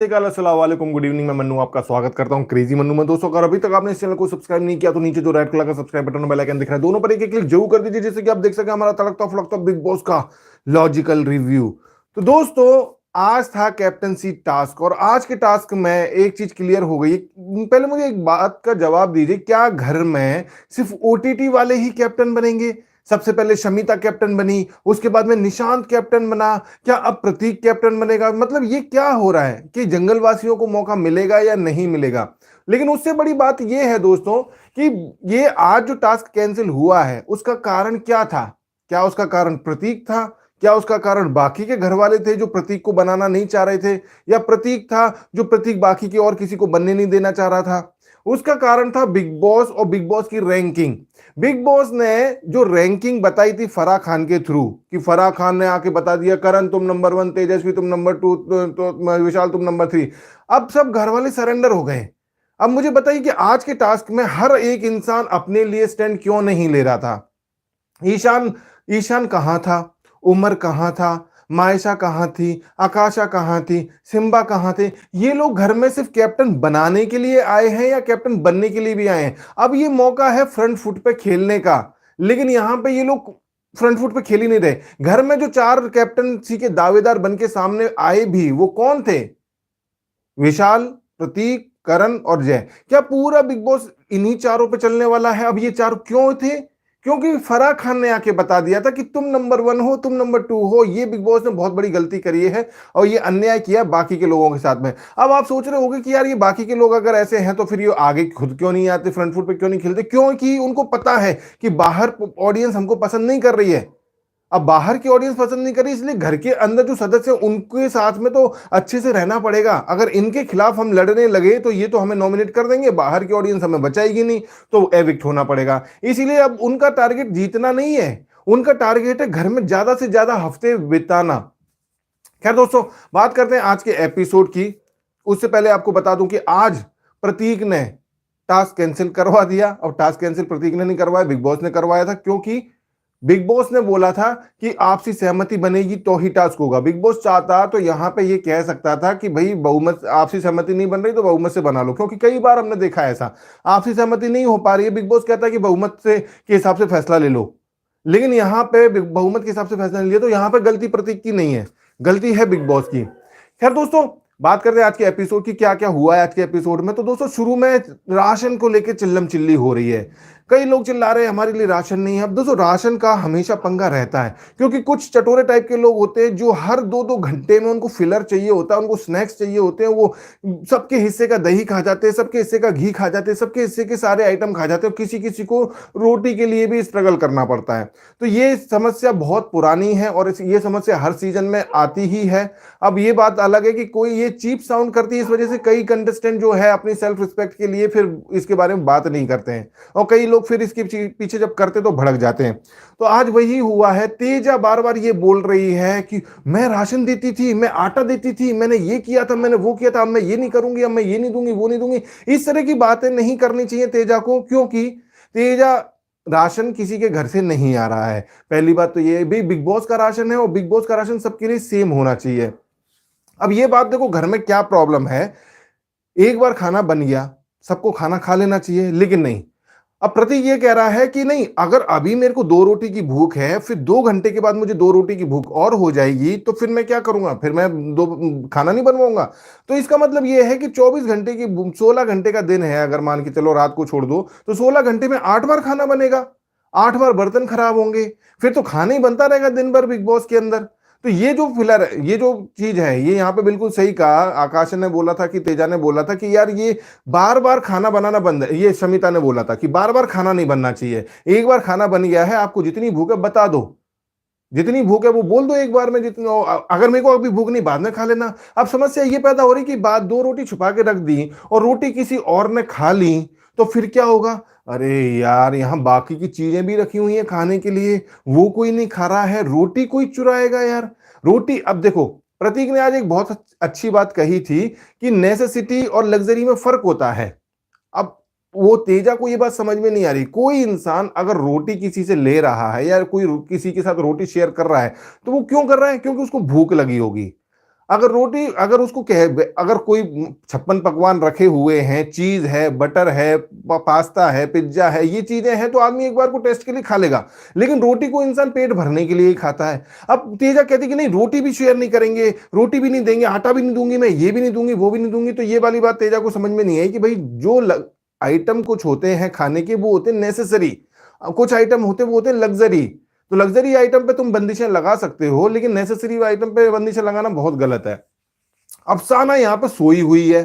अस्सलाम वालेकुम, good evening. मैं मन्नू आपका स्वागत करता हूं क्रेजी मन्नू में। दोस्तों, अगर अभी तक आपने इस चैनल को सब्सक्राइब नहीं किया तो नीचे जो रेड कलर का सब्सक्राइब बटन और बेल आइकन दिख रहा है, दोनों पर एक क्लिक जरूर कर दीजिए, जिससे कि आप देख सकें हमारा तड़कता फड़कता बिग बॉस का लॉजिकल रिव्यू। तो दोस्तों, आज था कैप्टनसी टास्क और आज के टास्क में एक चीज क्लियर हो गई। पहले मुझे एक बात का जवाब दीजिए, क्या घर में सिर्फ ओटीटी वाले ही कैप्टन बनेंगे? सबसे पहले शमिता कैप्टन बनी, उसके बाद में निशांत कैप्टन बना, क्या अब प्रतीक कैप्टन बनेगा? मतलब ये क्या हो रहा है कि जंगलवासियों को मौका मिलेगा या नहीं मिलेगा? लेकिन उससे बड़ी बात यह है दोस्तों कि ये आज जो टास्क कैंसिल हुआ है उसका कारण क्या था? क्या उसका कारण प्रतीक था? क्या उसका कारण बाकी के घर वाले थे जो प्रतीक को बनाना नहीं चाह रहे थे? या प्रतीक था जो प्रतीक बाकी के और किसी को बनने नहीं देना चाह रहा था? उसका कारण था बिग बॉस और बिग बॉस की रैंकिंग। बिग बॉस ने जो रैंकिंग बताई थी फराह खान के थ्रू, कि फराह खान ने आके बता दिया करण तुम नंबर 1, तेजस्वी तुम नंबर 2, तो विशाल तुम नंबर 3। अब सब घर वाले सरेंडर हो गए। अब मुझे बताइए कि आज के टास्क में हर एक इंसान अपने लिए स्टैंड क्यों नहीं ले रहा था? ईशान ईशान कहां था? उमर कहां था? मायशा कहां थी? आकाशा कहां थी? सिम्बा कहां थे? ये लोग घर में सिर्फ कैप्टन बनाने के लिए आए हैं या कैप्टन बनने के लिए भी आए हैं? अब ये मौका है फ्रंट फुट पे खेलने का, लेकिन यहां पे ये लोग फ्रंट फुट पे खेल ही नहीं रहे। घर में जो 4 कैप्टनसी के दावेदार बन के सामने आए भी वो कौन थे? विशाल, प्रतीक, करण और जय। क्या पूरा बिग बॉस इन्हीं चारों पे चलने वाला है? अब ये चार क्यों थे? क्योंकि फराह खान ने आके बता दिया था कि तुम नंबर 1 हो, तुम नंबर 2 हो। ये बिग बॉस ने बहुत बड़ी गलती करी है और ये अन्याय किया बाकी के लोगों के साथ में। अब आप सोच रहे होंगे कि यार ये बाकी के लोग अगर ऐसे हैं तो फिर ये आगे खुद क्यों नहीं आते, फ्रंट फुट पे क्यों नहीं खेलते? क्योंकि उनको पता है कि बाहर ऑडियंस हमको पसंद नहीं कर रही है। अब बाहर की ऑडियंस पसंद नहीं करी, इसलिए घर के अंदर जो सदस्य हैं उनके साथ में तो अच्छे से रहना पड़ेगा। अगर इनके खिलाफ हम लड़ने लगे तो ये तो हमें नॉमिनेट कर देंगे, बाहर की ऑडियंस हमें बचाएगी नहीं, तो एविक्ट होना पड़ेगा। इसीलिए अब उनका टारगेट जीतना नहीं है, उनका टारगेट है घर में ज्यादा से ज्यादा हफ्ते बिताना। खैर दोस्तों, बात करते हैं आज के एपिसोड की। उससे पहले आपको बता दूं कि आज प्रतीक ने टास्क कैंसिल करवा दिया। और टास्क कैंसिल प्रतीक ने नहीं करवाया, बिग बॉस ने करवाया था, क्योंकि बिग बॉस ने बोला था कि आपसी सहमति बनेगी तो ही टास्क होगा। बिग बॉस चाहता तो यहां पे ये कह सकता था कि भाई बहुमत, आपसी सहमति नहीं बन रही तो बहुमत से बना लो, क्योंकि कई बार हमने देखा है ऐसा, आपसी सहमति नहीं हो पा रही है, बिग बॉस कहता है कि बहुमत से के हिसाब से फैसला ले लो। लेकिन यहां पे बहुमत के हिसाब से फैसला नहीं लिया, तो यहां पे गलती प्रतीक की नहीं है, गलती है बिग बॉस की। खैर दोस्तों, बात करते हैं आज के एपिसोड की, क्या क्या हुआ है आज के एपिसोड में। तो दोस्तों, शुरू में राशन को लेकर चिल्लम चिल्ली हो रही है। कई लोग चिल्ला रहे हैं हमारे लिए राशन नहीं है। अब दोस्तों, राशन का हमेशा पंगा रहता है, क्योंकि कुछ चटोरे टाइप के लोग होते हैं जो हर 2-2 घंटे में उनको फिलर चाहिए होता है, उनको स्नैक्स चाहिए होते हैं। वो सबके हिस्से का दही खा जाते हैं, सबके हिस्से का घी खा जाते हैं, सबके हिस्से के सारे आइटम खा जाते हैं, किसी किसी को रोटी के लिए भी स्ट्रगल करना पड़ता है। तो ये समस्या बहुत पुरानी है और ये समस्या हर सीजन में आती ही है। अब ये बात अलग है कि कोई ये चीप साउंड करती है, इस वजह से कई कंटेस्टेंट जो है अपनी सेल्फ रिस्पेक्ट के लिए फिर इसके बारे में बात नहीं करते हैं, और कई लोग फिर इसके पीछे जब करते तो भड़क जाते हैं। तो आज वही हुआ है। तेजा बार बार ये बोल रही है कि मैं राशन देती थी, मैं आटा देती थी, मैंने ये किया था, मैंने वो किया था, अब मैं ये नहीं करूंगी, अब मैं ये नहीं दूंगी, वो नहीं दूंगी। इस तरह की बातें नहीं करनी चाहिए तेजा को, क्योंकि तेजा, राशन किसी के घर से नहीं आ रहा है। पहली बात तो ये भी बिग बॉस का राशन है और बिग बॉस का राशन सबके लिए सेम होना चाहिए। अब ये बात देखो, घर में क्या प्रॉब्लम है, एक बार खाना बन गया, सबको खाना खा लेना चाहिए, लेकिन नहीं। अब प्रतीक ये कह रहा है कि नहीं, अगर अभी मेरे को 2 रोटी की भूख है, फिर 2 घंटे के बाद मुझे 2 रोटी की भूख और हो जाएगी, तो फिर मैं क्या करूंगा? फिर मैं दो खाना नहीं बनवाऊंगा। तो इसका मतलब ये है कि 24 घंटे की 16 घंटे का दिन है, अगर मान के चलो रात को छोड़ दो, तो 16 घंटे में 8 बार खाना बनेगा, 8 बार बर्तन खराब होंगे, फिर तो खाना ही बनता रहेगा दिन भर बिग बॉस के अंदर। तो ये जो फिलर है, ये जो चीज है, ये यहाँ पे बिल्कुल सही कहा। आकाश ने बोला था कि तेजा ने बोला था कि यार ये बार बार खाना बनाना बंद है। ये शमिता ने बोला था कि बार बार खाना नहीं बनना चाहिए, एक बार खाना बन गया है, आपको जितनी भूख है बता दो, जितनी भूख है वो बोल दो एक बार में, जितनी अगर मेरे को अभी भूख नहीं, बाद में खा लेना। अब समस्या ये पैदा हो रही कि बाद 2 रोटी छुपा के रख दी और रोटी किसी और ने खा ली, तो फिर क्या होगा? अरे यार, यहाँ बाकी की चीजें भी रखी हुई हैं खाने के लिए, वो कोई नहीं खा रहा है, रोटी कोई चुराएगा यार? रोटी, अब देखो, प्रतीक ने आज एक बहुत अच्छी बात कही थी कि नेसेसिटी और लग्जरी में फर्क होता है। अब वो तेजा को ये बात समझ में नहीं आ रही। कोई इंसान अगर रोटी किसी से ले रहा है या कोई किसी के साथ रोटी शेयर कर रहा है, तो वो क्यों कर रहा है? क्योंकि उसको भूख लगी होगी। अगर रोटी, अगर उसको कहे, अगर कोई 56 पकवान रखे हुए हैं, चीज है, बटर है, पास्ता है, पिज्जा है, ये चीजें हैं, तो आदमी एक बार को टेस्ट के लिए खा लेगा। लेकिन रोटी को इंसान पेट भरने के लिए ही खाता है। अब तेजा कहती कि नहीं, रोटी भी शेयर नहीं करेंगे, रोटी भी नहीं देंगे, आटा भी नहीं दूंगी मैं, ये भी नहीं दूंगी, वो भी नहीं दूंगी। तो ये वाली बात तेजा को समझ में नहीं आई कि भाई जो आइटम कुछ होते हैं खाने के, वो होते हैं नेसेसरी, कुछ आइटम होते वो होते हैं लग्जरी। तो लग्जरी आइटम पे तुम बंदिशें लगा सकते हो, लेकिन नेसेसरी आइटम पे बंदिशें लगाना बहुत गलत है। अफसाना यहाँ पे सोई हुई है,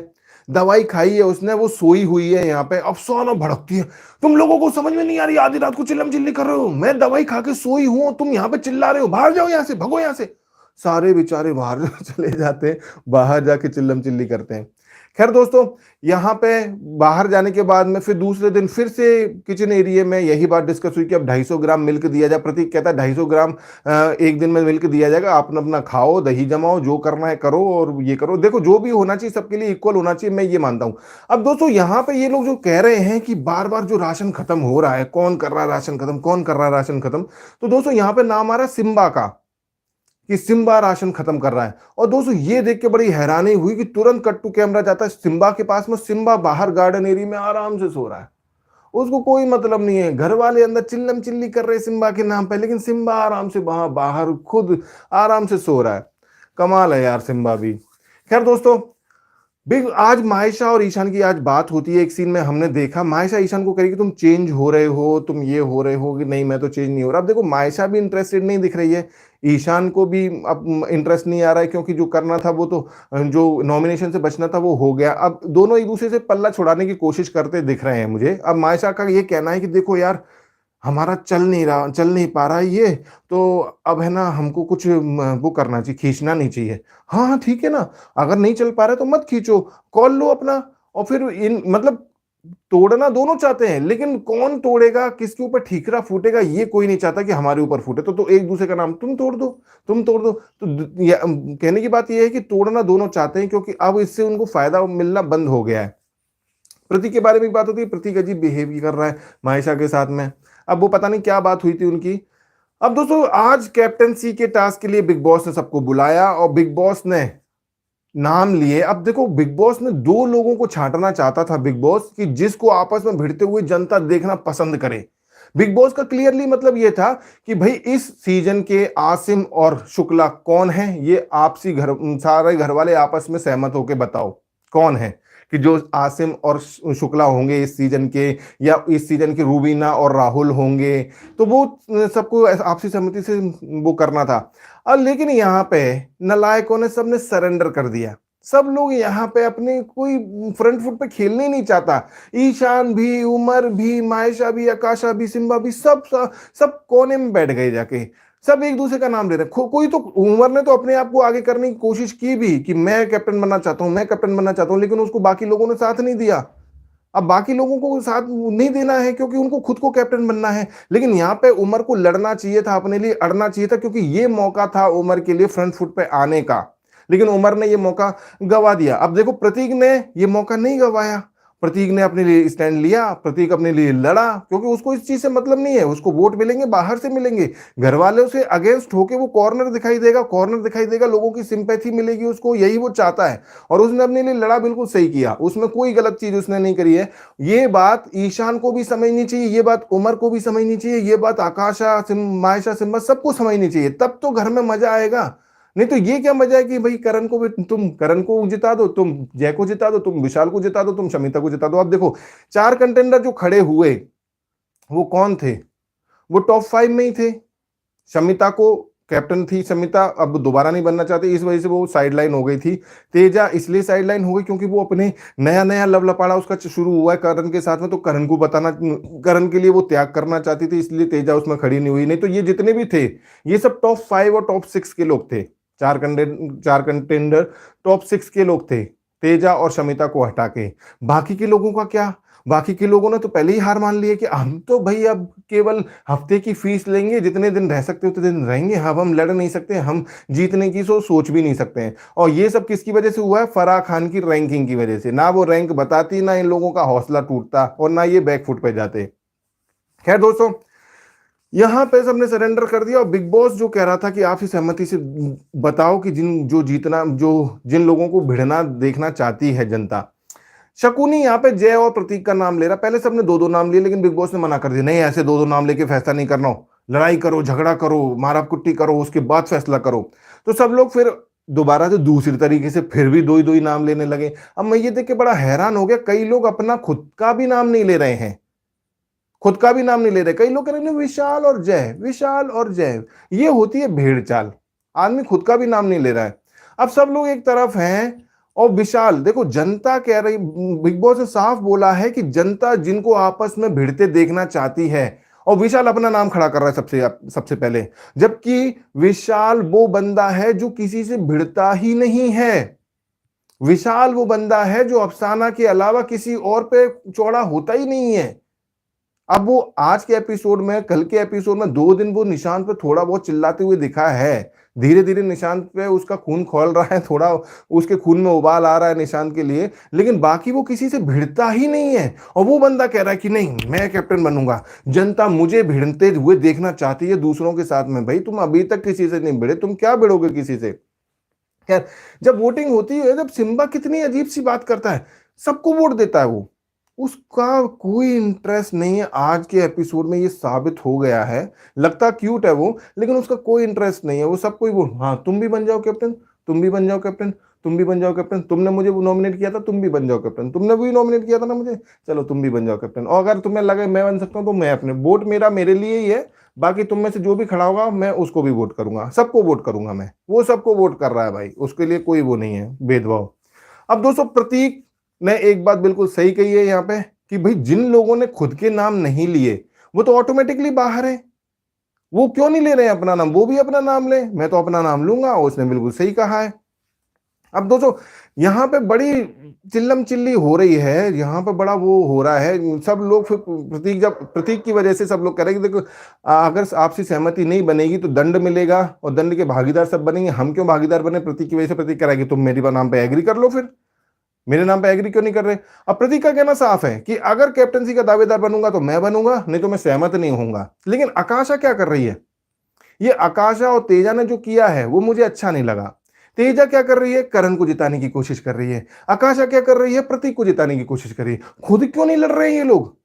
दवाई खाई है उसने, वो सोई हुई है यहाँ पे। अफसाना भड़कती है, तुम लोगों को समझ में नहीं आ रही, आधी रात को चिल्लम चिल्ली कर रहे हो, मैं दवाई खा के सोई हूं, तुम यहाँ पे चिल्ला रहे हो, बाहर जाओ यहाँ से, भगो यहाँ से। सारे बेचारे बाहर चले जाते हैं, बाहर जाके चिल्लम चिल्ली करते हैं। खैर दोस्तों, यहाँ पे बाहर जाने के बाद में फिर दूसरे दिन फिर से किचन एरिया में यही बात डिस्कस हुई कि अब 250 ग्राम मिल्क दिया जाए। प्रतीक कहता है 250 ग्राम एक दिन में मिल्क दिया जाएगा, आप अपना खाओ, दही जमाओ, जो करना है करो और ये करो। देखो, जो भी होना चाहिए सबके लिए इक्वल होना चाहिए, मैं ये मानता हूं। अब दोस्तों, यहाँ पे ये लोग जो कह रहे हैं कि बार बार जो राशन खत्म हो रहा है, कौन कर रहा है राशन खत्म, कौन कर रहा है राशन खत्म, तो दोस्तों यहाँ पे नाम आ रहा है सिम्बा का, कि सिम्बा राशन खत्म कर रहा है। और दोस्तों ये देख के बड़ी हैरानी हुई कि तुरंत कट टू कैमरा जाता है सिम्बा के पास में। सिम्बा बाहर गार्डन एरिया में आराम से सो रहा है, उसको कोई मतलब नहीं है। घर वाले अंदर चिल्लम चिल्ली कर रहे सिम्बा के नाम पे, लेकिन सिम्बा आराम से वहां बाहर खुद आराम से सो रहा है। कमाल है यार सिम्बा भी। खैर दोस्तों, बिग आज मायशा और ईशान की आज बात होती है। एक सीन में हमने देखा मायशा ईशान को कह रही कि तुम चेंज हो रहे हो, तुम ये हो रहे हो, कि नहीं मैं तो चेंज नहीं हो रहा। अब देखो, मायशा भी इंटरेस्टेड नहीं दिख रही है, ईशान को भी अब इंटरेस्ट नहीं आ रहा है, क्योंकि जो करना था वो तो, जो नॉमिनेशन से बचना था वो हो गया। अब दोनों एक दूसरे से पल्ला छुड़ाने की कोशिश करते दिख रहे हैं मुझे। अब मायशा का ये कहना है कि देखो यार, हमारा चल नहीं पा रहा है ये, तो अब है ना, हमको कुछ वो करना चाहिए, खींचना नहीं चाहिए। हाँ हाँ ठीक है ना, अगर नहीं चल पा रहा है तो मत खींचो, कॉल लो अपना। और फिर इन मतलब तोड़ना दोनों चाहते हैं, लेकिन कौन तोड़ेगा, किसके ऊपर ठीकरा फूटेगा, ये कोई नहीं चाहता कि हमारे ऊपर फूटे। तो एक दूसरे का नाम तुम तोड़ दो, तुम तोड़ दो। तो कहने की बात यह है कि तोड़ना दोनों चाहते हैं, क्योंकि अब इससे उनको फायदा मिलना बंद हो गया है। प्रतीक के बारे में एक बात होती है, प्रतीक अजीब बिहेव कर रहा है मायशा के साथ में। अब वो पता नहीं क्या बात हुई थी उनकी। अब दोस्तों, आज कैप्टनसी के टास्क के लिए बिग बॉस ने सबको बुलाया और बिग बॉस ने नाम लिए। अब देखो, बिग बॉस ने दो लोगों को छांटना चाहता था बिग बॉस, कि जिसको आपस में भिड़ते हुए जनता देखना पसंद करे। बिग बॉस का क्लियरली मतलब यह था कि भाई इस सीजन के आसिम और शुक्ला कौन है, ये आपसी घर सारे घर वाले आपस में सहमत होकर बताओ कौन है, कि जो आसिम और शुक्ला होंगे इस सीजन के, या इस सीजन के रूबीना और राहुल होंगे। तो वो सबको आपसी सहमति से वो करना था। और लेकिन यहाँ पे नालायकों ने सबने सरेंडर कर दिया। सब लोग यहाँ पे अपने कोई फ्रंट फुट पे खेलने ही नहीं चाहता। ईशान भी, उमर भी, मायशा भी, आकाशा भी, सिम्बा भी, सब कोने में बैठ गए जाके। सब एक दूसरे का नाम ले रहे हैं। कोई तो, उमर ने तो अपने आप को आगे करने की कोशिश की भी कि मैं कैप्टन बनना चाहता हूं, मैं कैप्टन बनना चाहता हूं, लेकिन उसको बाकी लोगों ने साथ नहीं दिया। अब बाकी लोगों को साथ नहीं देना है, क्योंकि उनको खुद को कैप्टन बनना है। लेकिन यहाँ पे उमर को लड़ना चाहिए था, अपने लिए अड़ना चाहिए था, क्योंकि ये मौका था उमर के लिए फ्रंट फुट पे आने का। लेकिन उमर ने ये मौका गवा दिया। अब देखो, प्रतीक ने ये मौका नहीं गवाया। प्रतीक ने अपने लिए स्टैंड लिया, प्रतीक अपने लिए लड़ा, क्योंकि उसको इस चीज से मतलब नहीं है। उसको वोट मिलेंगे, बाहर से मिलेंगे, घर वालों से अगेंस्ट होके वो कॉर्नर दिखाई देगा, लोगों की सिंपैथी मिलेगी उसको, यही वो चाहता है। और उसने अपने लिए लड़ा, बिल्कुल सही किया, उसमें कोई गलत चीज उसने नहीं करी है। ये बात ईशान को भी समझनी चाहिए, ये बात उमर को भी समझनी चाहिए, ये बात आकाशा, मायशा, सिम्बा सबको समझनी चाहिए। तब तो घर में मजा आएगा। नहीं तो ये क्या मजा है कि भाई करण को भी, तुम करण को जिता दो, तुम जय को जिता दो, तुम विशाल को जिता दो, तुम शमिता को जिता दो। अब देखो, 4 कंटेंडर जो खड़े हुए वो कौन थे? वो टॉप 5 में ही थे। शमिता को कैप्टन थी, शमिता अब दोबारा नहीं बनना चाहती, इस वजह से वो साइडलाइन हो गई थी। तेजा इसलिए साइडलाइन हो गई क्योंकि वो अपने नया नया लव लपाड़ा उसका शुरू हुआ है करण के साथ में, तो करण को बताना, करण के लिए वो त्याग करना चाहती थी, इसलिए तेजा उसमें खड़ी नहीं हुई। नहीं तो ये जितने भी थे, ये सब टॉप 5 और टॉप 6 के लोग थे। 4 कंटेंडर टॉप 6 के लोग थे, तेजा और शमिता को हटा के। बाकी के लोगों का क्या? बाकी के लोगों ने तो पहले ही हार मान ली है कि हम तो भाई अब केवल हफ्ते की फीस लेंगे, जितने दिन रह सकते उतने दिन रहेंगे, अब हम लड़ नहीं सकते, हम जीतने की सोच भी नहीं सकते हैं। और ये सब किसकी वजह से हुआ है? फराह खान की रैंकिंग की वजह से। ना वो रैंक बताती, ना इन लोगों का हौसला टूटता, और ना ये बैकफुट पे जाते। खैर दोस्तों, यहां पे सबने सरेंडर कर दिया और बिग बॉस जो कह रहा था कि आप ही सहमति से बताओ कि जिन लोगों को भिड़ना देखना चाहती है जनता। शकुनी यहाँ पे जय और प्रतीक का नाम ले रहा। पहले सबने दो दो नाम लिए, लेकिन बिग बॉस ने मना कर दिया, नहीं ऐसे दो दो नाम लेके फैसला नहीं करना हो, लड़ाई करो, झगड़ा करो, मारा कुट्टी करो, उसके बाद फैसला करो। तो सब लोग फिर दोबारा से दूसरी तरीके से फिर भी दो ही नाम लेने लगे। अब मैं ये देख के बड़ा हैरान हो गया, कई लोग अपना खुद का भी नाम नहीं ले रहे हैं, खुद का भी नाम नहीं ले रहे। कई लोग कह रहे हैं विशाल और जय, विशाल और जय। ये होती है भेड़ चाल, आदमी खुद का भी नाम नहीं ले रहा है। अब सब लोग एक तरफ हैं और विशाल, देखो जनता कह रही, बिग बॉस ने साफ बोला है कि जनता जिनको आपस में भिड़ते देखना चाहती है, और विशाल अपना नाम खड़ा कर रहा है सबसे पहले। जबकि विशाल वो बंदा है जो किसी से भिड़ता ही नहीं है। विशाल वो बंदा है जो अफसाना के अलावा किसी और पे चौड़ा होता ही नहीं है। अब वो आज के एपिसोड में, कल के एपिसोड में 2 दिन वो निशांत पे थोड़ा बहुत चिल्लाते हुए दिखा है। धीरे धीरे निशांत पे उसका खून खौल रहा है, थोड़ा उसके खून में उबाल आ रहा है निशांत के लिए, लेकिन बाकी वो किसी से भिड़ता ही नहीं है। और वो बंदा कह रहा है कि नहीं मैं कैप्टन बनूंगा, जनता मुझे भिड़ते हुए देखना चाहती है दूसरों के साथ में। भाई तुम अभी तक किसी से नहीं भिड़े, तुम क्या भिड़ोगे किसी से। खैर, जब वोटिंग होती है, जब सिम्बा कितनी अजीब सी बात करता है, सबको वोट देता है वो, उसका कोई इंटरेस्ट नहीं है। आज के एपिसोड में ये साबित हो गया है। लगता क्यूट है वो, लेकिन उसका कोई इंटरेस्ट नहीं है। वो सबको ही वोट, हाँ तुम भी बन जाओ कैप्टन, तुम भी बन जाओ कैप्टन, तुम भी बन जाओ कैप्टन, तुमने मुझे नॉमिनेट किया था, तुम भी बन जाओ कैप्टन, तुमने भी नॉमिनेट किया था ना मुझे, चलो तुम भी बन जाओ कैप्टन। और अगर तुम्हें लगे मैं बन सकता हूँ तो मैं अपने वोट, मेरे लिए ही है, बाकी तुम में से जो भी खड़ा होगा मैं उसको भी वोट करूंगा, सबको वोट करूंगा मैं। वो सबको वोट कर रहा है भाई, उसके लिए कोई वो नहीं है भेदभाव। अब दोस्तों प्रतीक ने एक बात बिल्कुल सही कही है यहाँ पे कि भाई जिन लोगों ने खुद के नाम नहीं लिए वो तो ऑटोमेटिकली बाहर है। वो क्यों नहीं ले रहे हैं अपना नाम, वो भी अपना नाम ले, मैं तो अपना नाम लूंगा। उसने बिल्कुल सही कहा है। अब दोस्तों यहाँ पे बड़ी चिल्लम चिल्ली हो रही है, यहाँ पे बड़ा वो हो रहा है। सब लोग फिर प्रतीक की वजह से सब लोग कह रहे हैं कि देखो अगर आपसी सहमति नहीं बनेगी तो दंड मिलेगा और दंड के भागीदार सब बनेंगे। हम क्यों भागीदार बने प्रतीक की वजह से? प्रतीक कह रहा है कि तुम मेरे नाम पे एग्री कर लो, फिर मेरे नाम पे एग्री क्यों नहीं कर रहे? अब प्रतीक का कहना साफ है कि अगर कैप्टनसी का दावेदार बनूंगा तो मैं बनूंगा, नहीं तो मैं सहमत नहीं होऊंगा। लेकिन आकाशा क्या कर रही है? ये आकाशा और तेजा ने जो किया है वो मुझे अच्छा नहीं लगा। तेजा क्या कर रही है? करण को जिताने की कोशिश कर रही है। आकाशा क्या कर रही है? प्रतीक को जिताने की कोशिश कर रही है। खुद क्यों नहीं लड़ रहे हैं ये लोग?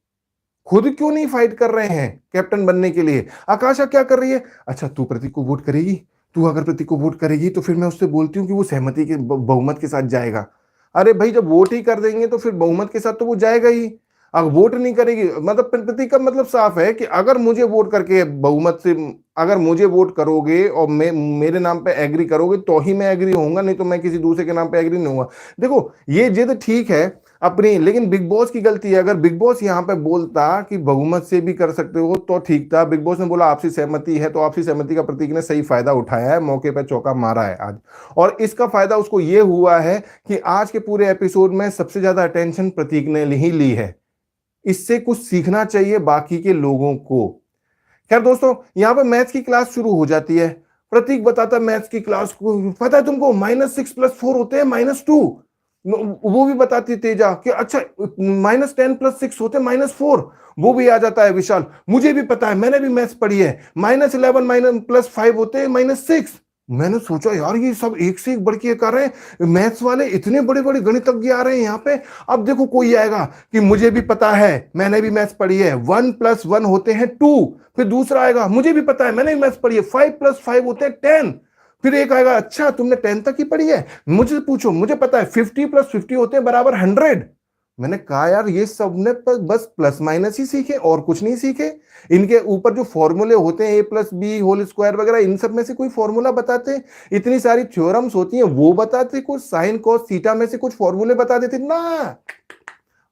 खुद क्यों नहीं फाइट कर रहे हैं कैप्टन बनने के लिए? आकाशा क्या कर रही है? अच्छा तू प्रतीक को वोट करेगी, तू अगर प्रतीक को वोट करेगी तो फिर मैं उससे बोलती हूँ कि वो सहमति के बहुमत के साथ जाएगा। अरे भाई जब वोट ही कर देंगे तो फिर बहुमत के साथ तो वो जाएगा ही। अगर वोट नहीं करेगी मतलब प्रतीक का मतलब साफ है कि अगर मुझे वोट करके बहुमत से, अगर मुझे वोट करोगे और मेरे नाम पे एग्री करोगे तो ही मैं एग्री होऊंगा, नहीं तो मैं किसी दूसरे के नाम पे एग्री नहीं होऊंगा। देखो ये जिद ठीक है अपनी, लेकिन बिग बॉस की गलती है। अगर बिग बॉस यहाँ पे बोलता कि बहुमत से भी कर सकते हो तो ठीक था। बिग बॉस ने बोला आपसी सहमति है, तो आपसी सहमति का प्रतीक ने सही फायदा उठाया है, मौके पर चौका मारा है आज। और इसका फायदा उसको ये हुआ है कि आज के पूरे एपिसोड में सबसे ज्यादा अटेंशन प्रतीक ने ही ली है। इससे कुछ सीखना चाहिए बाकी के लोगों को। खैर दोस्तों यहां पर मैथ्स की क्लास शुरू हो जाती है। प्रतीक बताता है मैथ्स की क्लास को, पता है तुमको -6 + 4 होते हैं -2। वो भी बताती तेजा कि अच्छा -10 + 6 होते -4। वो भी आ जाता है विशाल, मुझे भी पता है, मैंने भी मैथ्स पढ़ी है, -11 + 5 होते हैं -6। मैंने सोचा यार ये सब एक से एक बढ़ के कर रहे हैं, मैथ्स वाले इतने बड़े बड़े गणितज्ञ आ रहे हैं यहाँ पे। अब देखो कोई आएगा कि मुझे भी पता है, मैंने भी मैथ्स पढ़ी है, 1 + 1 होते हैं 2। फिर दूसरा आएगा, मुझे भी पता है, मैंने भी मैथ्स पढ़ी है, 5 + 5 होते हैं 10। फिर एक आएगा, अच्छा तुमने 10 तक ही पढ़ी है, मुझे पूछो, मुझे पता है 50 + 50 होते हैं बराबर 100। मैंने कहा यार ये सब ने बस प्लस माइनस ही सीखे और कुछ नहीं सीखे। इनके ऊपर जो फॉर्मूले होते हैं a+b² वगैरह, इन सब में से कोई फॉर्मूला बताते? इतनी सारी थ्योरम्स होती हैं वो बताते? कुछ साइन कॉस थीटा में से कुछ फॉर्मूले बता देते ना?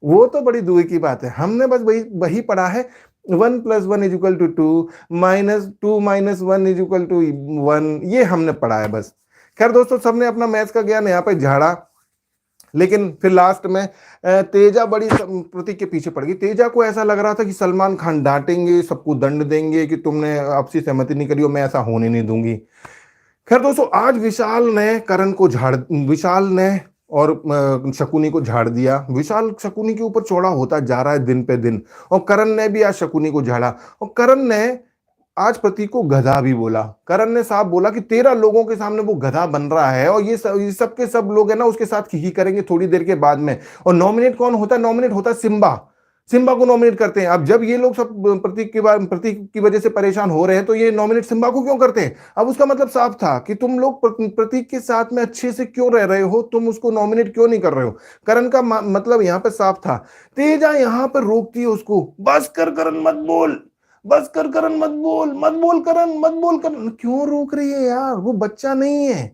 वो तो बड़ी दूर की बात है। हमने बस वही पढ़ा है, 1 + 1 = 2, -2 - 1 = 1, ये हमने पढ़ा है बस। खैर दोस्तों सबने अपना मैथ्स का ज्ञान यहाँ पे झाड़ा, लेकिन फिर लास्ट में तेजा बड़ी प्रतीक के पीछे पड़ गई। तेजा को ऐसा लग रहा था कि सलमान खान डांटेंगे, सबको दंड देंगे कि तुमने आपसी सहमति नहीं करी, और मैं ऐसा होने नहीं दूंगी। खैर दोस्तों आज विशाल ने और शकुनी को झाड़ दिया। विशाल शकुनी के ऊपर चौड़ा होता जा रहा है दिन पे दिन, और करण ने भी आज शकुनी को झाड़ा। और करण ने आज प्रतीक को गधा भी बोला। करण ने साफ बोला कि 13 लोगों के सामने वो गधा बन रहा है और ये सब के सब लोग है ना उसके साथ ही करेंगे थोड़ी देर के बाद में। और नॉमिनेट कौन होता है? नॉमिनेट होता है सिम्बा। सिम्बा को नॉमिनेट करते हैं। अब जब ये लोग सब प्रतीक की वजह से परेशान हो रहे हैं तो ये नॉमिनेट सिम्बा को क्यों करते हैं? अब उसका मतलब साफ था कि तुम लोग प्रतीक के साथ में अच्छे से क्यों रह रहे हो, तुम उसको नॉमिनेट क्यों नहीं कर रहे हो? करण का मतलब यहाँ पे साफ था। तेजा यहाँ पर रोकती है उसको, बस कर करण मत बोल, बस कर करण मत बोल, मत बोल करण, मत बोल करण। क्यों रोक रही है यार? वो बच्चा नहीं है,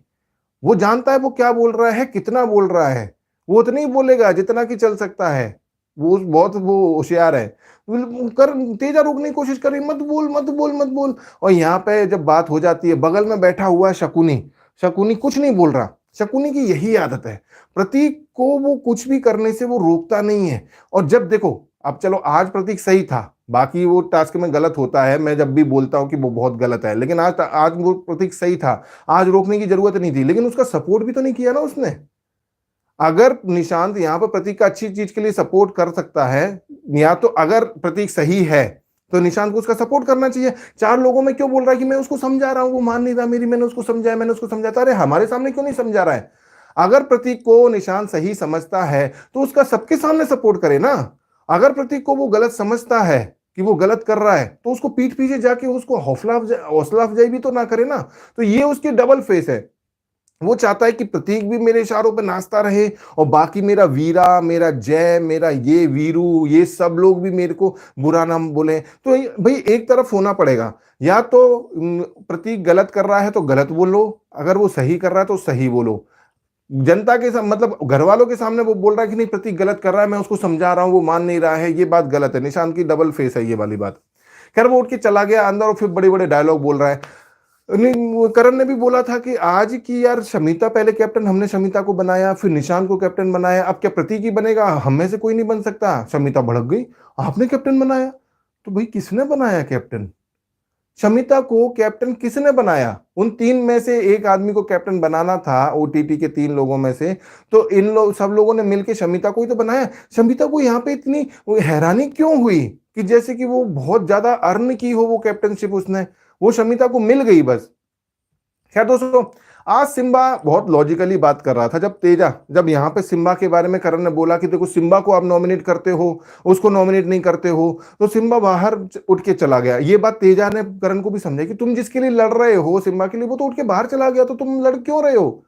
वो जानता है वो क्या बोल रहा है, कितना बोल रहा है। वो उतना ही बोलेगा जितना कि चल सकता है। वो बहुत वो होशियार है। कर तेजा रोकने की कोशिश कर रही, मत बोल मत बोल मत बोल। और यहाँ पे जब बात हो जाती है, बगल में बैठा हुआ है शकुनी। शकुनी कुछ नहीं बोल रहा। शकुनी की यही आदत है, प्रतीक को वो कुछ भी करने से वो रोकता नहीं है। और जब देखो, अब चलो आज प्रतीक सही था, बाकी वो टास्क में गलत होता है, मैं जब भी बोलता हूं कि वो बहुत गलत है, लेकिन आज वो प्रतीक सही था। आज रोकने की जरूरत नहीं थी, लेकिन उसका सपोर्ट भी तो नहीं किया ना उसने। अगर निशांत यहाँ पर प्रतीक का अच्छी चीज के लिए सपोर्ट कर सकता है, या तो अगर प्रतीक सही है तो निशांत को उसका सपोर्ट करना चाहिए। 4 लोगों में क्यों बोल रहा है कि मैं उसको समझा रहा हूं, वो मान नहीं रहा मेरी, मैंने उसको समझाया, मैंने उसको समझाता। अरे हमारे सामने क्यों नहीं समझा रहा है? अगर प्रतीक को निशांत सही समझता है तो उसका सबके सामने सपोर्ट करे ना। अगर प्रतीक को वो गलत समझता है कि वो गलत कर रहा है तो उसको पीठ पीछे जाके उसको हौसला अफजाई भी तो ना करे ना। तो ये उसकी डबल फेस है। वो चाहता है कि प्रतीक भी मेरे इशारों पे नाचता रहे और बाकी मेरा वीरा, मेरा जय, मेरा ये वीरू, ये सब लोग भी मेरे को बुरा नाम बोले। तो भाई एक तरफ होना पड़ेगा, या तो प्रतीक गलत कर रहा है तो गलत बोलो, अगर वो सही कर रहा है तो सही बोलो। जनता के मतलब घर वालों के सामने वो बोल रहा है कि नहीं प्रतीक गलत कर रहा है, मैं उसको समझा रहा हूं, वो मान नहीं रहा है, ये बात गलत है। निशांत की डबल फेस है ये वाली बात। खैर वो उठ के चला गया अंदर और फिर बड़े बड़े डायलॉग बोल रहा है। नहीं, करण ने भी बोला था कि आज की यार शमिता पहले कैप्टन, हमने शमिता को बनाया, फिर निशांत को कैप्टन बनाया, अब क्या प्रतीक ही बनेगा? हम में से कोई नहीं बन सकता। शमिता भड़क गई, आपने कैप्टन बनाया? तो भाई किसने बनाया कैप्टन? शमिता को कैप्टन किसने बनाया? उन 3 में से एक आदमी को कैप्टन बनाना था, ओटीटी के 3 लोगों में से। तो इन सब लोगों ने मिलकर शमिता को ही तो बनाया। शमिता को यहाँ पे इतनी हैरानी क्यों हुई कि जैसे कि वो बहुत ज्यादा अर्न की हो वो कैप्टनशिप उसने, वो शमिता को मिल गई बस। खैर दोस्तों, आज सिम्बा बहुत लॉजिकली बात कर रहा था। जब यहाँ पे सिम्बा के बारे में करण ने बोला कि देखो सिम्बा को आप नॉमिनेट करते हो, उसको नॉमिनेट नहीं करते हो, तो सिम्बा बाहर उठ के चला गया। ये बात तेजा ने करण को भी समझाई कि तुम जिसके लिए लड़ रहे हो सिम्बा के लिए, वो तो उठ के बाहर चला गया, तो तुम लड़ क्यों रहे हो?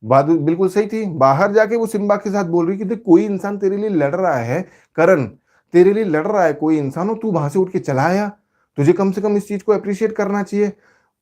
बात बिल्कुल सही थी। बाहर जाके वो सिम्बा के साथ बोल रही कि देख कोई इंसान तेरे लिए लड़ रहा है, करण तेरे लिए लड़ रहा है कोई इंसान, हो तू वहां से उठ के चला आया, तुझे कम से कम इस चीज को अप्रिशिएट करना चाहिए।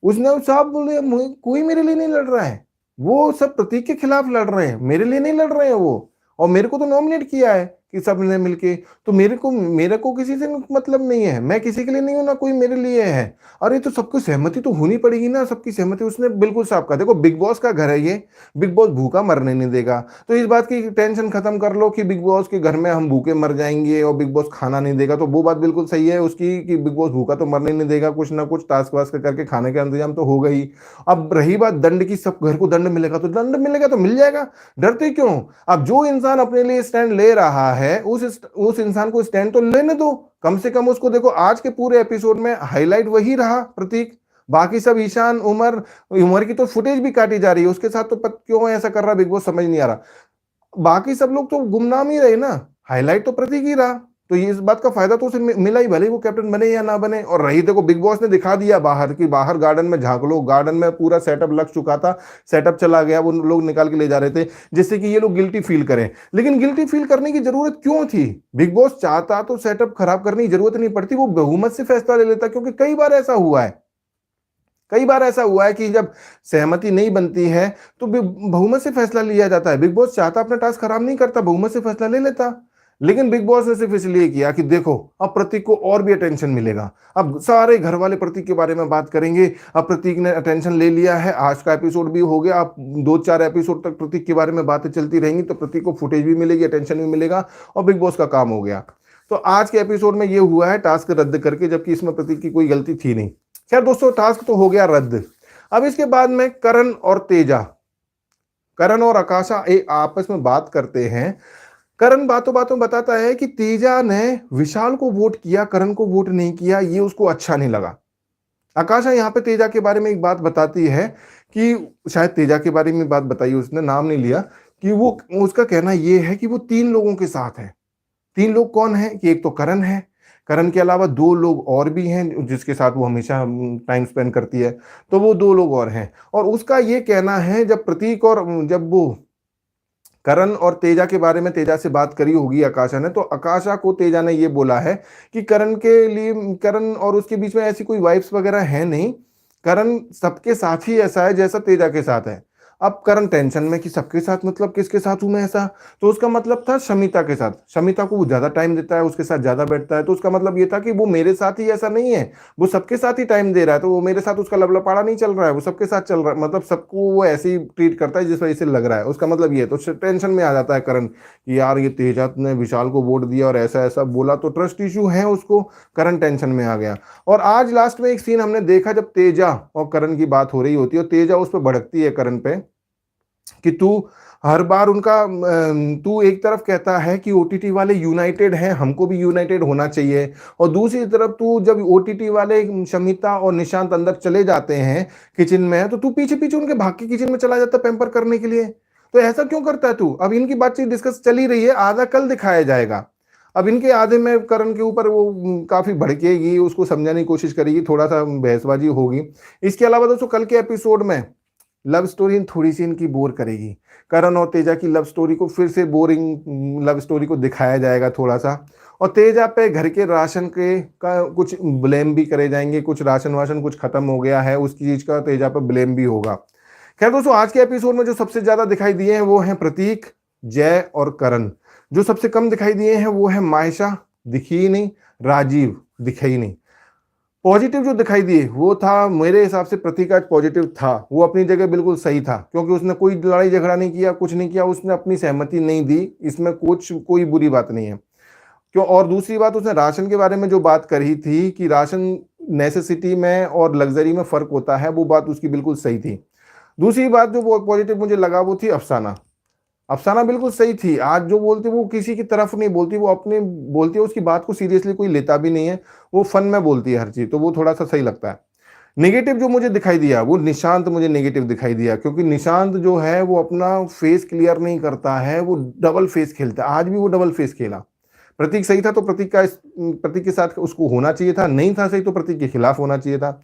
उसने साहब बोले कोई मेरे लिए नहीं लड़ रहा है, वो सब प्रतीक के खिलाफ लड़ रहे हैं, मेरे लिए नहीं लड़ रहे हैं वो। और मेरे को तो नॉमिनेट किया है कि सब ने मिलके, तो मेरे को किसी से मतलब नहीं है, मैं किसी के लिए नहीं हूं ना कोई मेरे लिए है। अरे तो सबको सहमति तो होनी पड़ेगी ना, सबकी सहमति। उसने बिल्कुल साफ कहा, देखो बिग बॉस का घर है ये, बिग बॉस भूखा मरने नहीं देगा। तो इस बात की टेंशन खत्म कर लो कि बिग बॉस के घर में हम भूखे मर जाएंगे और बिग बॉस खाना नहीं देगा, तो वो बात बिल्कुल सही है उसकी कि बिग बॉस भूखा तो मरने नहीं देगा, कुछ ना कुछ टास्क वास्क करके खाने का इंतजाम तो होगा ही। अब रही बात दंड की, सब घर को दंड मिलेगा तो दंड मिलेगा तो मिल जाएगा, डरते क्यों? अब जो इंसान अपने लिए स्टैंड ले रहा है उस इंसान को स्टैंड तो लेने दो कम से कम। उसको देखो आज के पूरे एपिसोड में हाईलाइट वही रहा प्रतीक, बाकी सब ईशान, उमर, उमर की तो फुटेज भी काटी जा रही है उसके साथ, तो क्यों ऐसा कर रहा बिग बॉस समझ नहीं आ रहा। बाकी सब लोग तो गुमनाम ही रहे ना, हाईलाइट तो प्रतीक ही रहा। तो ये इस बात का फायदा तो उसे मिला ही, भले वो कैप्टन बने या ना बने। और रही देखो बिग बॉस ने दिखा दिया बाहर कि बाहर गार्डन में झांक लो, गार्डन में पूरा सेटअप लग चुका था, सेटअप चला गया, वो लोग निकाल के ले जा रहे थे जिससे कि ये लोग गिल्टी फील करें। लेकिन गिल्टी फील करने की जरूरत क्यों थी? बिग बॉस चाहता तो सेटअप खराब करने की जरूरत नहीं पड़ती, वो बहुमत से फैसला ले लेता। क्योंकि कई बार ऐसा हुआ है, कई बार ऐसा हुआ है कि जब सहमति नहीं बनती है तो बहुमत से फैसला लिया जाता है। बिग बॉस चाहता अपना टास्क खराब नहीं करता, बहुमत से फैसला ले लेता। लेकिन बिग बॉस ने सिर्फ इसलिए किया कि देखो अब प्रतीक को और भी अटेंशन मिलेगा, अब सारे घर वाले प्रतीक के बारे में बात करेंगे। अब प्रतीक ने अटेंशन ले लिया है, आज का एपिसोड भी हो गया, अब 2-4 एपिसोड तक प्रतीक के बारे में बातें चलती रहेंगी, तो प्रतीक को फुटेज भी मिलेगी, अटेंशन भी मिलेगा और बिग बॉस का काम हो गया। तो आज के एपिसोड में यह हुआ है टास्क रद्द करके, जबकि इसमें प्रतीक की कोई गलती थी नहीं। खैर दोस्तों, टास्क तो हो गया रद्द। अब इसके बाद में करण और तेजा, करण और आकाशा एक आपस में बात करते हैं। करण बातों बातों बताता है कि तेजा ने विशाल को वोट किया, करण को वोट नहीं किया, ये उसको अच्छा नहीं लगा। आकाशा यहाँ पे तेजा के बारे में एक बात बताती है कि शायद तेजा के बारे में बात बताई, उसने नाम नहीं लिया, कि वो उसका कहना ये है कि वो 3 लोगों के साथ है। 3 लोग कौन है कि एक तो करण है, करण के अलावा 2 लोग और भी हैं जिसके साथ वो हमेशा टाइम स्पेंड करती है, तो वो 2 लोग और हैं। और उसका ये कहना है, जब प्रतीक और जब वो करण और तेजा के बारे में तेजा से बात करी होगी आकाशा ने, तो आकाशा को तेजा ने ये बोला है कि करण के लिए, करण और उसके बीच में ऐसी कोई वाइब्स वगैरह है नहीं, करण सबके साथ ही ऐसा है जैसा तेजा के साथ है। अब करण टेंशन में कि सबके साथ मतलब किसके साथ हूं मैं ऐसा, तो उसका मतलब था शमिता के साथ। शमिता को वो ज्यादा टाइम देता है, उसके साथ ज्यादा बैठता है, तो उसका मतलब ये था कि वो मेरे साथ ही ऐसा नहीं है, वो सबके साथ ही टाइम दे रहा है, तो वो मेरे साथ उसका लवलपाड़ा नहीं चल रहा है, वो सबके साथ चल रहा है, मतलब सबको वो ऐसे ही ट्रीट करता है जिस वजह से लग रहा है, उसका मतलब ये है। तो टेंशन में आ जाता है करण कि यार ये तेजा ने विशाल को वोट दिया और ऐसा ऐसा बोला, तो ट्रस्ट इशू है उसको, करण टेंशन में आ गया। और आज लास्ट में एक सीन हमने देखा जब तेजा और करण की बात हो रही होती है और तेजा उस पर भड़कती है करण पे कि तू हर बार उनका तू एक तरफ कहता है कि ओटीटी वाले यूनाइटेड हैं, हमको भी यूनाइटेड होना चाहिए, और दूसरी तरफ तू जब ओटीटी वाले शमिता और निशांत अंदर चले जाते हैं किचन में, तो तू पीछे पीछे उनके भाग के किचन में चला जाता है पैम्पर करने के लिए। तो ऐसा क्यों करता है तू? अब इनकी बातचीत डिस्कस चली रही है, आधा कल दिखाया जाएगा। अब इनके आधे में करण के ऊपर वो काफी भड़केगी, उसको समझाने की कोशिश करेगी, थोड़ा सा बहसबाजी होगी। इसके अलावा दोस्तों कल के एपिसोड में लव स्टोरी थोड़ी सी इनकी बोर करेगी, करण और तेजा की लव स्टोरी को फिर से बोरिंग लव स्टोरी को दिखाया जाएगा थोड़ा सा, और तेजा पे घर के राशन के का कुछ ब्लेम भी करे जाएंगे, कुछ राशन वाशन कुछ खत्म हो गया है उसकी चीज का तेजा पे ब्लेम भी होगा। खैर दोस्तों, आज के एपिसोड में जो सबसे ज्यादा दिखाई दिए हैं वो हैं प्रतीक, जय और करण। जो सबसे कम दिखाई दिए हैं वो है मायशा, दिखी ही नहीं, राजीव दिखे ही नहीं। पॉजिटिव जो दिखाई दिए वो था, मेरे हिसाब से प्रतीक आज पॉजिटिव था, वो अपनी जगह बिल्कुल सही था, क्योंकि उसने कोई लड़ाई झगड़ा नहीं किया, कुछ नहीं किया, उसने अपनी सहमति नहीं दी, इसमें कुछ कोई बुरी बात नहीं है क्यों। और दूसरी बात, उसने राशन के बारे में जो बात कही थी कि राशन नेसेसिटी में और लग्जरी में फर्क होता है, वो बात उसकी बिल्कुल सही थी। दूसरी बात जो पॉजिटिव मुझे लगा वो थी अफसाना। अफसाना बिल्कुल सही थी, आज जो बोलती वो किसी की तरफ नहीं बोलती, वो अपने बोलती है, उसकी बात को सीरियसली कोई लेता भी नहीं है, वो फन में बोलती है हर चीज, तो वो थोड़ा सा सही लगता है। नेगेटिव जो मुझे दिखाई दिया वो निशांत मुझे नेगेटिव दिखाई दिया, क्योंकि निशांत जो है वो अपना फेस क्लियर नहीं करता है, वो डबल फेस खेलता है, आज भी वो डबल फेस खेला। प्रतीक सही था तो प्रतीक के साथ उसको होना चाहिए था, नहीं था सही तो प्रतीक के खिलाफ होना चाहिए था।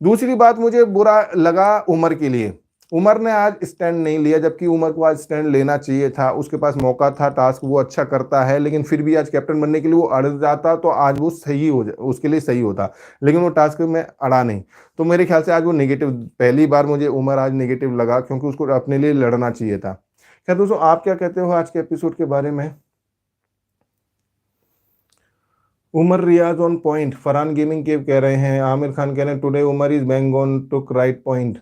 दूसरी बात मुझे बुरा लगा उमर के लिए, उमर ने आज स्टैंड नहीं लिया, जबकि उमर को आज स्टैंड लेना चाहिए था, उसके पास मौका था, टास्क वो अच्छा करता है, लेकिन फिर भी आज कैप्टन बनने के लिए वो अड़ जाता तो आज वो सही हो उसके लिए सही होता, लेकिन वो टास्क में अड़ा नहीं। तो मेरे ख्याल से आज वो नेगेटिव, पहली बार मुझे उमर आज नेगेटिव लगा, क्योंकि उसको अपने लिए लड़ना चाहिए था। क्या दोस्तों, आप क्या कहते हो आज के एपिसोड के बारे में? Umar Riaz on point, Farhan gaming केव कह रहे हैं, आमिर खान कह रहे हैं today Umar is bang on took right point.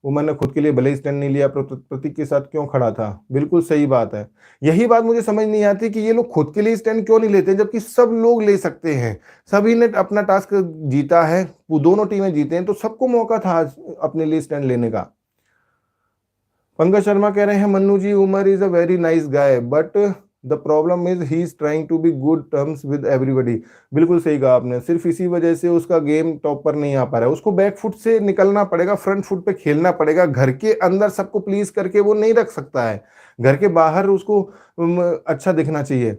Umar ने खुद के लिए भले ही स्टैंड नहीं लिया, प्रतीक के साथ क्यों खड़ा था? बिल्कुल सही बात है। यही बात मुझे समझ नहीं आती कि ये लोग खुद के लिए स्टैंड क्यों नहीं लेते, जबकि सब लोग ले सकते हैं, सभी ने अपना टास्क जीता है, वो दोनों टीमें जीते हैं, तो सबको मौका था आज अपने लिए स्टैंड लेने का। पंकज शर्मा कह रहे हैं Mannu ji Umar is a very nice guy but the problem is he is trying to be good terms with everybody. बिल्कुल सही कहा आपने, सिर्फ इसी वजह से उसका गेम टॉप पर नहीं आ पा रहा है, उसको बैक फुट से निकलना पड़ेगा, फ्रंट फुट पे खेलना पड़ेगा। घर के अंदर सबको प्लीज करके वो नहीं रख सकता है, घर के बाहर उसको अच्छा दिखना चाहिए।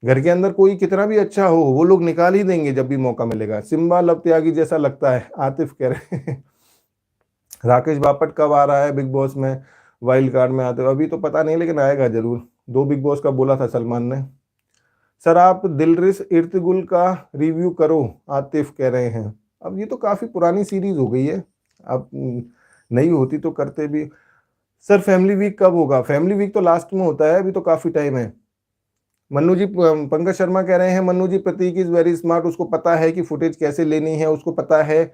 घर के अंदर कोई कितना भी अच्छा हो वो लोग निकाल ही देंगे जब भी मौका मिलेगा। सिम्बा लव त्यागी जैसा लगता है, आतिफ कह रहे हैं। राकेश बापट कब आ रहा है बिग बॉस में? वाइल्ड कार्ड में आते हो? अभी तो पता नहीं, लेकिन आएगा जरूर, 2 बिग बॉस का बोला था सलमान ने। सर आप दिलरिस इर्तुगरुल का रिव्यू करो, आतिफ कह रहे हैं। अब ये तो काफी पुरानी सीरीज हो गई है, अब नई होती तो करते भी। सर फैमिली वीक कब होगा? फैमिली वीक तो लास्ट में होता है, अभी तो काफी टाइम है। मन्नू जी, पंकज शर्मा कह रहे हैं मन्नू जी प्रतीक इज वेरी स्मार्ट, उसको पता है कि फुटेज कैसे लेनी है, उसको पता है,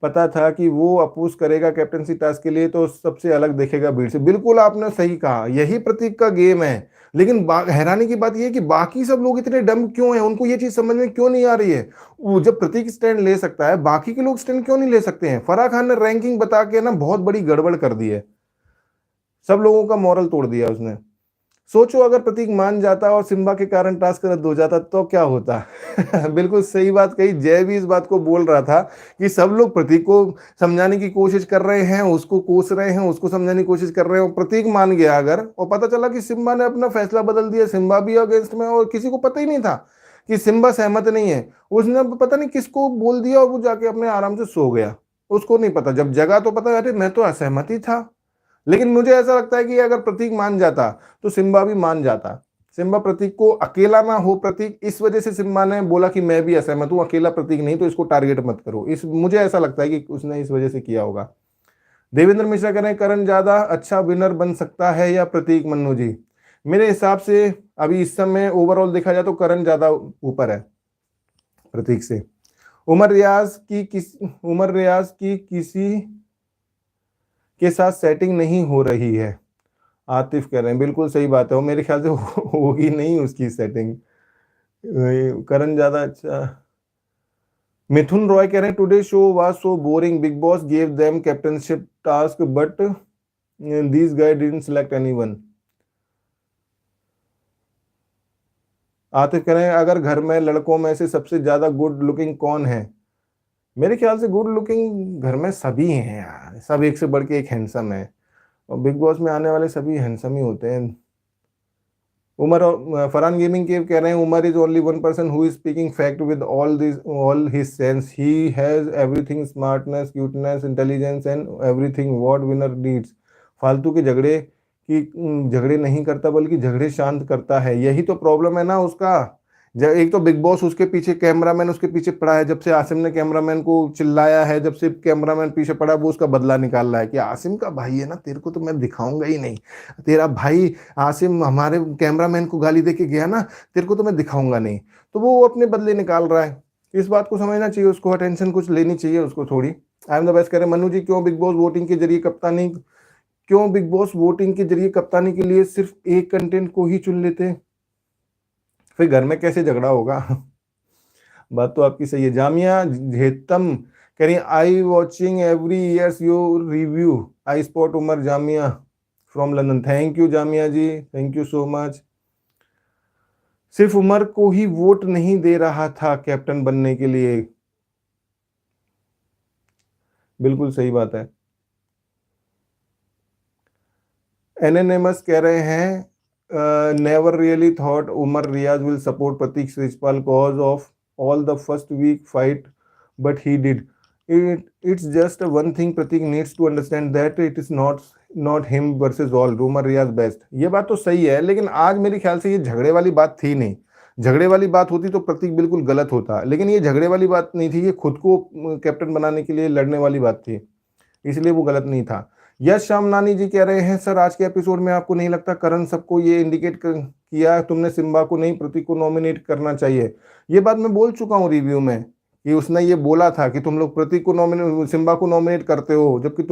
पता था कि वो अपोज करेगा कैप्टनसी टास्क के लिए तो सबसे अलग देखेगा भीड़ से। बिल्कुल आपने सही कहा, यही प्रतीक का गेम है। लेकिन हैरानी की बात यह है कि बाकी सब लोग इतने डम क्यों हैं, उनको ये चीज समझ में क्यों नहीं आ रही है। वो जब प्रतीक स्टैंड ले सकता है, बाकी के लोग स्टैंड क्यों नहीं ले सकते हैं? फराह खान ने रैंकिंग बता के ना बहुत बड़ी गड़बड़ कर दी है, सब लोगों का मॉरल तोड़ दिया उसने। सोचो अगर प्रतीक मान जाता और सिम्बा के कारण टास्क रद्द हो जाता तो क्या होता। बिल्कुल सही बात कही। जय भी इस बात को बोल रहा था कि सब लोग प्रतीक को समझाने की कोशिश कर रहे हैं, उसको कोस रहे हैं, उसको समझाने की कोशिश कर रहे हैं, और प्रतीक मान गया अगर, और पता चला कि सिम्बा ने अपना फैसला बदल दिया, सिम्बा भी अगेंस्ट में, और किसी को पता ही नहीं था कि सिम्बा सहमत नहीं है। उसने पता नहीं किसको बोल दिया और वो जाके अपने आराम से सो गया। उसको नहीं पता, जब जगा तो पता, अरे मैं तो असहमत ही था। लेकिन मुझे ऐसा लगता है कि अगर प्रतीक मान जाता तो सिम्बा भी मान जाता। सिम्बा प्रतीक को अकेला ना हो, प्रतीक इस वजह से सिम्बा ने बोला कि मैं भी असहमत हूं, अकेला प्रतीक नहीं, तो इसको टारगेट मत करो। इस मुझे ऐसा लगता है कि उसने इस वजह से किया होगा। देवेंद्र मिश्रा कह रहे हैं करण ज्यादा अच्छा विनर बन सकता है या प्रतीक? मन्नू जी, मेरे हिसाब से अभी इस समय ओवरऑल देखा जाए तो करण ज्यादा ऊपर है प्रतीक से। उमर रियाज की किसी के साथ सेटिंग नहीं हो रही है, आतिफ कह रहे हैं। बिल्कुल सही बात है, वो मेरे ख्याल से होगी नहीं उसकी सेटिंग। करण ज्यादा अच्छा। मिथुन रॉय कह रहे हैं today show was so boring, Bigg Boss gave them captaincy task but this guy didn't select anyone. Atif कह रहे हैं अगर घर में लड़कों में से सबसे ज्यादा गुड लुकिंग कौन है? मेरे ख्याल से गुड लुकिंग घर में सभी हैं यार, सब एक से बढ़ के एक हैंडसम है, और बिग बॉस में आने वाले सभी हैंडसम ही होते हैं। उमर और फरहान गेमिंग के कह रहे हैं Umar is only one person who is speaking fact with all his sense, he has everything, smartness, cuteness, intelligence and everything what winner needs. फालतू के झगड़े नहीं करता, बल्कि झगड़े शांत करता है, यही तो प्रॉब्लम है ना उसका। जब एक तो बिग बॉस उसके पीछे, कैमरामैन उसके पीछे पड़ा है, जब से आसिम ने कैमरामैन को चिल्लाया है, जब से कैमरामैन पीछे पड़ा, वो उसका बदला निकाल रहा है कि आसिम का भाई है ना, तेरे को तो मैं दिखाऊंगा ही नहीं, तेरा भाई आसिम हमारे कैमरामैन को गाली दे के गया ना, तेरे को तो मैं दिखाऊंगा नहीं। तो वो अपने बदले निकाल रहा है। इस बात को समझना चाहिए उसको, अटेंशन कुछ लेनी चाहिए उसको थोड़ी। आई एम द बेस्ट कह रहे हैं मनु जी, क्यों बिग बॉस वोटिंग के जरिए कप्तानी के लिए सिर्फ एक कंटेंट को ही चुन लेते हैं, फिर घर में कैसे झगड़ा होगा? बात तो आपकी सही है। जामिया झेतम कह रही I watching every years your review, I spot Umar Jamia from London. Thank you Jamia ji, thank you so much. सिर्फ उमर को ही वोट नहीं दे रहा था कैप्टन बनने के लिए, बिल्कुल सही बात है। एनएनएमएस कह रहे हैं never really thought Umar Riaz will support Pratik Sehajpal cause of all the first week fight, but he did. It's just one thing Pratik needs to understand that it is not him versus all. Rumor Riyaz best. ये बात तो सही है, लेकिन आज मेरे ख्याल से ये झगड़े वाली बात थी नहीं। झगड़े वाली बात होती तो प्रतीक बिल्कुल गलत होता, लेकिन ये झगड़े वाली बात नहीं थी, ये खुद को कैप्टन बनाने के लिए लड़ने वाली बात थी, इसलिए वो गलत नहीं था। यश श्याम नानी जी कह रहे हैं सर आज के एपिसोड में आपको नहीं लगता करण सबको ये इंडिकेट किया तुमने सिम्बा को नहीं प्रतीक को नॉमिनेट करना चाहिए? ये बात मैं बोल चुका हूँ रिव्यू में कि उसने ये बोला था कि तुम लोग प्रतीक को सिम्बा को नॉमिनेट करते हो, जबकि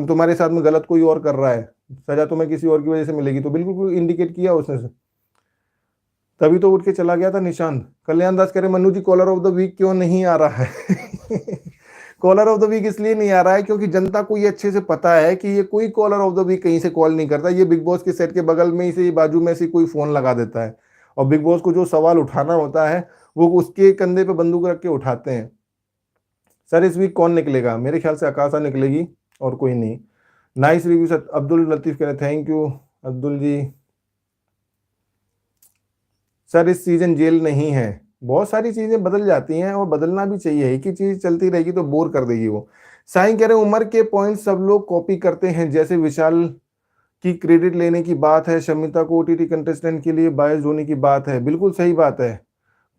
तुम्हारे साथ में गलत कोई और कर रहा है, सजा तुम्हें किसी और की वजह से मिलेगी। तो बिल्कुल इंडिकेट किया उसने, तभी तो उठ के चला गया था निशांत। कल्याण दास कह रहे मनु जी कॉलर ऑफ द वीक क्यों नहीं आ रहा है? कॉलर ऑफ द वीक इसलिए नहीं आ रहा है क्योंकि जनता को ये अच्छे से पता है कि ये कोई कॉलर ऑफ द वीक कहीं से कॉल नहीं करता, ये बिग बॉस के सेट के बगल में ही से बाजू में से कोई फोन लगा देता है, और बिग बॉस को जो सवाल उठाना होता है वो उसके कंधे पे बंदूक रख के उठाते हैं। सर इस वीक कौन निकलेगा? मेरे ख्याल से आकाशा निकलेगी और कोई नहीं। Nice review sir, Abdul Latif कह रहे thank you Abdul ji. Sir इस सीजन जेल नहीं है, बहुत सारी चीजें बदल जाती हैं और बदलना भी चाहिए, एक ही चीज चलती रहेगी तो बोर कर देगी वो। साईं कह रहे हैं उम्र के पॉइंट सब लोग कॉपी करते हैं, जैसे विशाल की क्रेडिट लेने की बात है, शमिता को ओटीटी कंटेस्टेंट के लिए बायस होने की बात है। बिल्कुल सही बात है,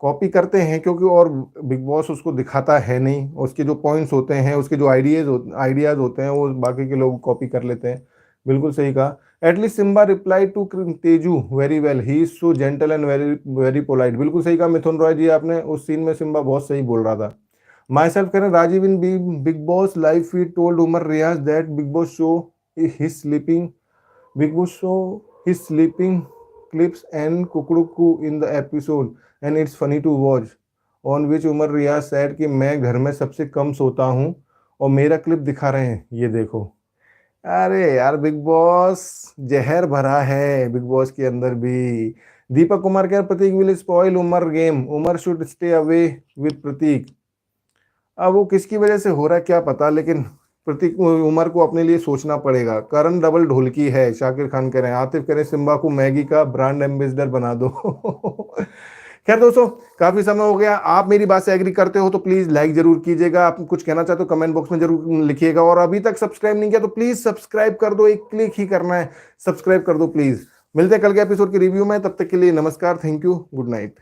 कॉपी करते हैं क्योंकि और बिग बॉस उसको दिखाता है नहीं, उसके जो पॉइंट्स होते हैं, उसके जो आइडियाज होते हैं वो बाकी के लोग कॉपी कर लेते हैं। बिल्कुल सही कहा। At least Simba reply to Teju very well, he is so gentle and very very polite. बिल्कुल सही कहा मिथुन रॉय जी आपने, उस सीन में सिम्बा बहुत सही बोल रहा था। माई सेल्फ कह रहे हैं Rajiv in Bigg Boss live feed told Umar Riaz that Bigg Boss show his sleeping clips and kukuruku in the episode and it's funny to watch, on which Umar Riaz said कि मैं घर में सबसे कम सोता हूँ और मेरा क्लिप दिखा रहे हैं, ये देखो अरे यार, बिग बॉस जहर भरा है बिग बॉस के अंदर भी। दीपक कुमार के Pratik will spoil Umar game, Umar should stay away with Pratik. अब वो किसकी वजह से हो रहा है क्या पता, लेकिन प्रतीक उमर को अपने लिए सोचना पड़ेगा। करण डबल ढोलकी है, शाकिर खान कह रहे हैं। आतिफ कह रहे हैं सिम्बा को मैगी का ब्रांड एम्बेसडर बना दो। खैर दोस्तों, काफी समय हो गया। आप मेरी बात से एग्री करते हो तो प्लीज लाइक जरूर कीजिएगा। आप कुछ कहना चाहते हो कमेंट बॉक्स में जरूर लिखिएगा। और अभी तक सब्सक्राइब नहीं किया तो प्लीज सब्सक्राइब कर दो, एक क्लिक ही करना है, सब्सक्राइब कर दो प्लीज। मिलते हैं कल के एपिसोड के रिव्यू में, तब तक के लिए नमस्कार, थैंक यू, गुड नाइट।